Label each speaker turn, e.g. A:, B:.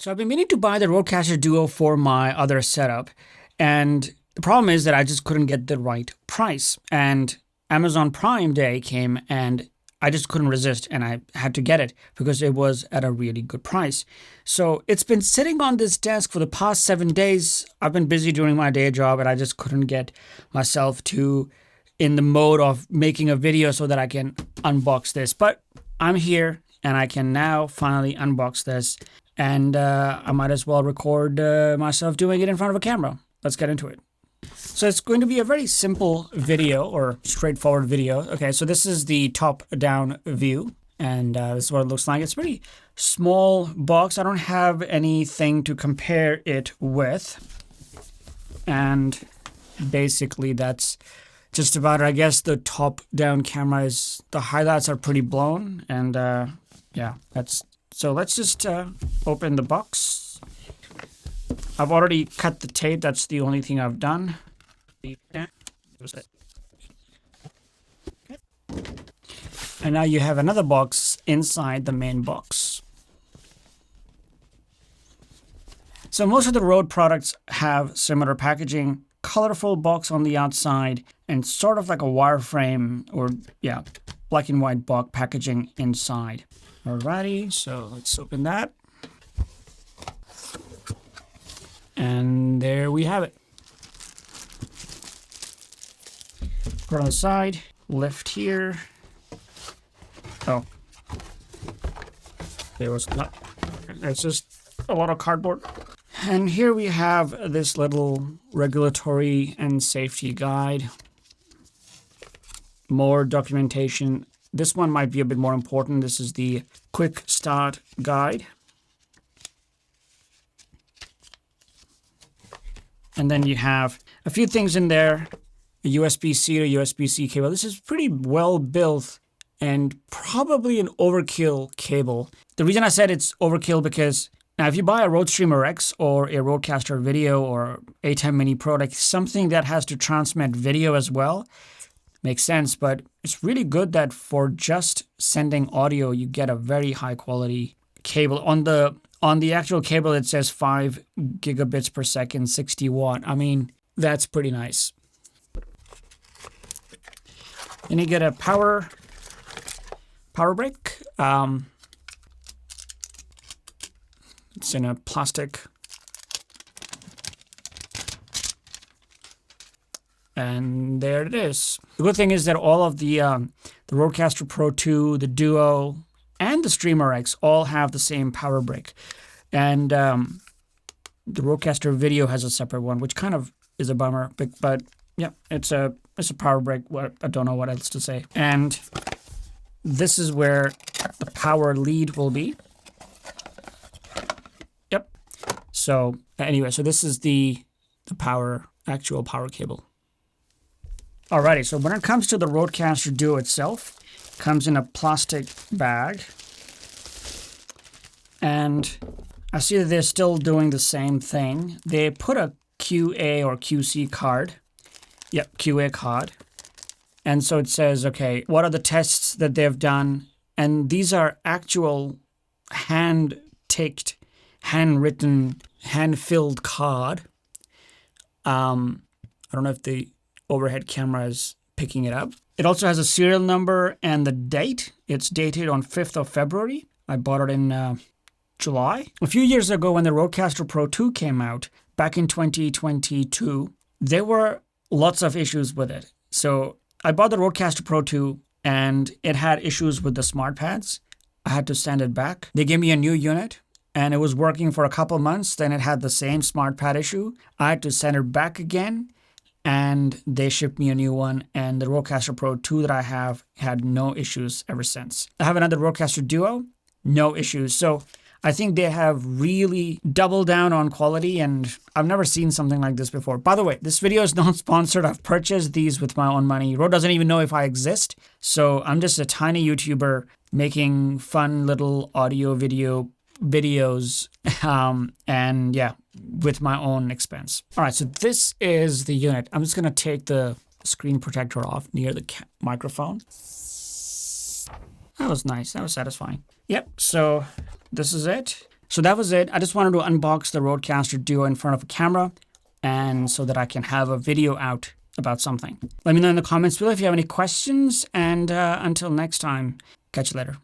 A: So I've been meaning to buy the Rodecaster Duo for my other setup, and the problem is that I just couldn't get the right price. And Amazon Prime Day came and I just couldn't resist and I had to get it because it was at a really good price. So it's been sitting on this desk for the past 7 days. I've been busy doing my day job and I just couldn't get myself to in the mode of making a video so that I can unbox this. But I'm here and I can now finally unbox this. And I might as well record myself doing it in front of a camera. Let's get into it. So it's going to be a very simple video or straightforward video. Okay, so this is the top-down view. And this is what it looks like. It's a pretty small box. I don't have anything to compare it with. And basically that's just about it. I guess the top-down camera is, the highlights are pretty blown. And yeah, that's... So let's just open the box. I've already cut the tape. That's the only thing I've done. And now you have another box inside the main box. So most of the Rode products have similar packaging, colorful box on the outside, and sort of like a wireframe or, yeah, black and white box packaging inside. Alrighty, so let's open that. And there we have it. Put on the side, lift here. Oh. There was not. It's just a lot of cardboard. And here we have this little regulatory and safety guide. More documentation. This one might be a bit more important. This is the quick start guide. And then you have a few things in there. A USB-C to USB-C cable. This is pretty well built and probably an overkill cable. The reason I said it's overkill because now if you buy a Rode Streamer X or a Rodecaster Video or A10 Mini Pro, like something that has to transmit video as well, makes sense, but it's really good that for just sending audio, you get a very high quality cable. On the actual cable, it says 5 gigabits per second, 60 watt. I mean, that's pretty nice. And you get a power brick. It's in a plastic. And there it is. The good thing is that all of the Rodecaster Pro 2, the Duo, and the Streamer X all have the same power brick. And the Rodecaster Video has a separate one, which kind of is a bummer. But yeah, it's a power brick. I don't know what else to say. And this is where the power lead will be. Yep. So anyway, so this is the actual power cable. Alrighty, so when it comes to the Rodecaster Duo itself, it comes in a plastic bag. And I see that they're still doing the same thing. They put a QA or QC card. Yep, QA card. And so it says, okay, what are the tests that they've done? And these are actual hand-ticked, handwritten, hand-filled card. I don't know if the overhead camera is picking it up. It also has a serial number and the date. It's dated on 5th of February. I bought it in July. A few years ago when the Rodecaster Pro 2 came out, back in 2022, there were lots of issues with it. So I bought the Rodecaster Pro 2 and it had issues with the smart pads. I had to send it back. They gave me a new unit and it was working for a couple months. Then it had the same smart pad issue. I had to send it back again. And they shipped me a new one, and the Rodecaster Pro 2 that I have had no issues ever since. I have another Rodecaster Duo, no issues. So I think they have really doubled down on quality, and I've never seen something like this before. By the way, this video is not sponsored. I've purchased these with my own money. Rode doesn't even know if I exist. So I'm just a tiny YouTuber making fun little audio videos, and yeah, with my own expense. All right, so this is the unit. I'm just gonna take the screen protector off near the microphone. That was nice. That was satisfying. Yep, so this is it. So that was it. I just wanted to unbox the Rodecaster Duo in front of a camera, and so that I can have a video out about something. Let me know in the comments below if you have any questions, and until next time, catch you later.